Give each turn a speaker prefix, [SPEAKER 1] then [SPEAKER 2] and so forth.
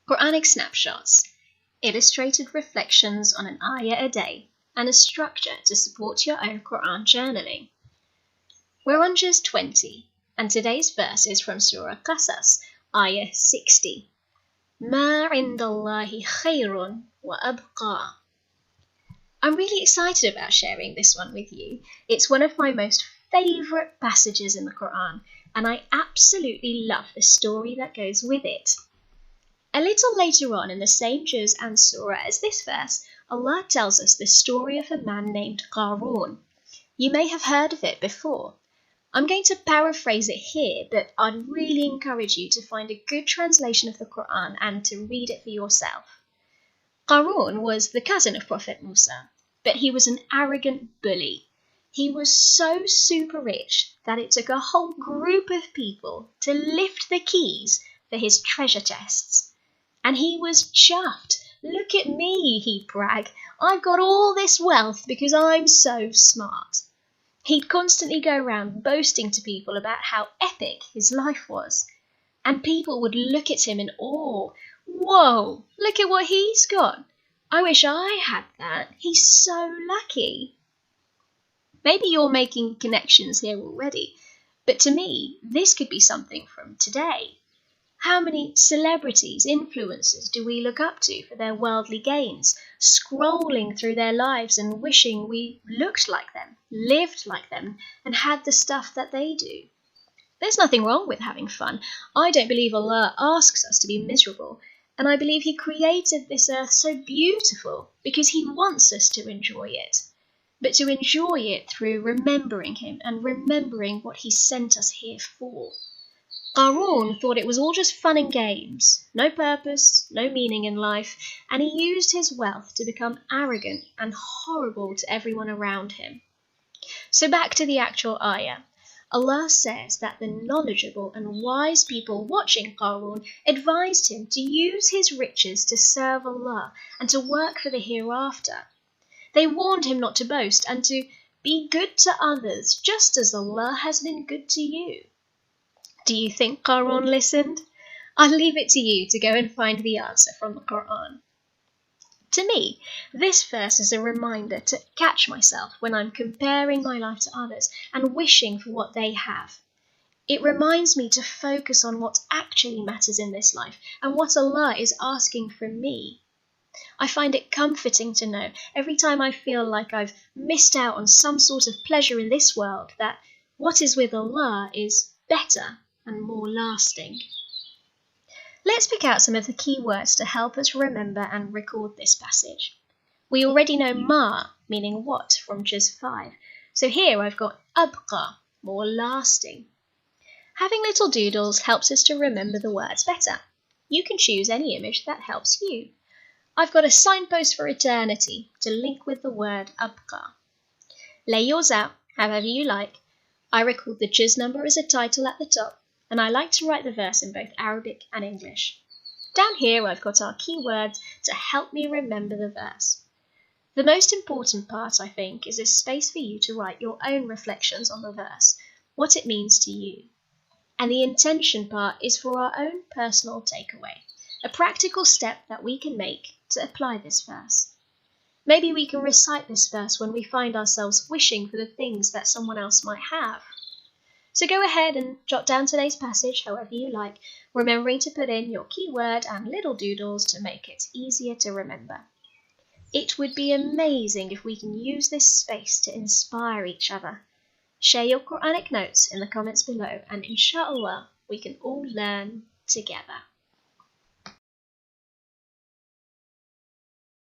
[SPEAKER 1] Quranic snapshots, illustrated reflections on an ayah a day, and a structure to support your own Quran journaling. We're on Juz 20, and today's verse is from Surah Qasas, ayah 60. مَا عِنْدَ اللَّهِ خَيْرٌ وَأَبْقَى. I'm really excited about sharing this one with you. It's one of my most favourite passages in the Quran, and I absolutely love the story that goes with it. A little later on in the same juz and surah as this verse, Allah tells us the story of a man named Qarun. You may have heard of it before. I'm going to paraphrase it here, but I'd really encourage you to find a good translation of the Quran and to read it for yourself. Qarun was the cousin of Prophet Musa, but he was an arrogant bully. He was so super rich that it took a whole group of people to lift the keys for his treasure chests. And he was chuffed. Look at me, he'd brag. I've got all this wealth because I'm so smart. He'd constantly go around boasting to people about how epic his life was. And people would look at him in awe. Whoa, look at what he's got. I wish I had that. He's so lucky. Maybe you're making connections here already, but to me, this could be something from today. How many celebrities, influencers do we look up to for their worldly gains, scrolling through their lives and wishing we looked like them, lived like them, and had the stuff that they do? There's nothing wrong with having fun. I don't believe Allah asks us to be miserable, and I believe He created this earth so beautiful because He wants us to enjoy it, but to enjoy it through remembering Him and remembering what He sent us here for. Qarun thought it was all just fun and games, no purpose, no meaning in life, and he used his wealth to become arrogant and horrible to everyone around him. So back to the actual ayah. Allah says that the knowledgeable and wise people watching Qarun advised him to use his riches to serve Allah and to work for the hereafter. They warned him not to boast and to be good to others just as Allah has been good to you. Do you think Qarun listened? I'll leave it to you to go and find the answer from the Quran. To me, this verse is a reminder to catch myself when I'm comparing my life to others and wishing for what they have. It reminds me to focus on what actually matters in this life and what Allah is asking from me. I find it comforting to know every time I feel like I've missed out on some sort of pleasure in this world that what is with Allah is better and more lasting. Let's pick out some of the key words to help us remember and record this passage. We already know ma, meaning what, from Juz 5. So here I've got abqa, more lasting. Having little doodles helps us to remember the words better. You can choose any image that helps you. I've got a signpost for eternity to link with the word abqa. Lay yours out, however you like. I record the Juz number as a title at the top, and I like to write the verse in both Arabic and English. Down here I've got our key words to help me remember the verse. The most important part, I think, is a space for you to write your own reflections on the verse, what it means to you. And the intention part is for our own personal takeaway, a practical step that we can make to apply this verse. Maybe we can recite this verse when we find ourselves wishing for the things that someone else might have. So go ahead and jot down today's passage however you like, remembering to put in your keyword and little doodles to make it easier to remember. It would be amazing if we can use this space to inspire each other. Share your Quranic notes in the comments below, and inshallah we can all learn together.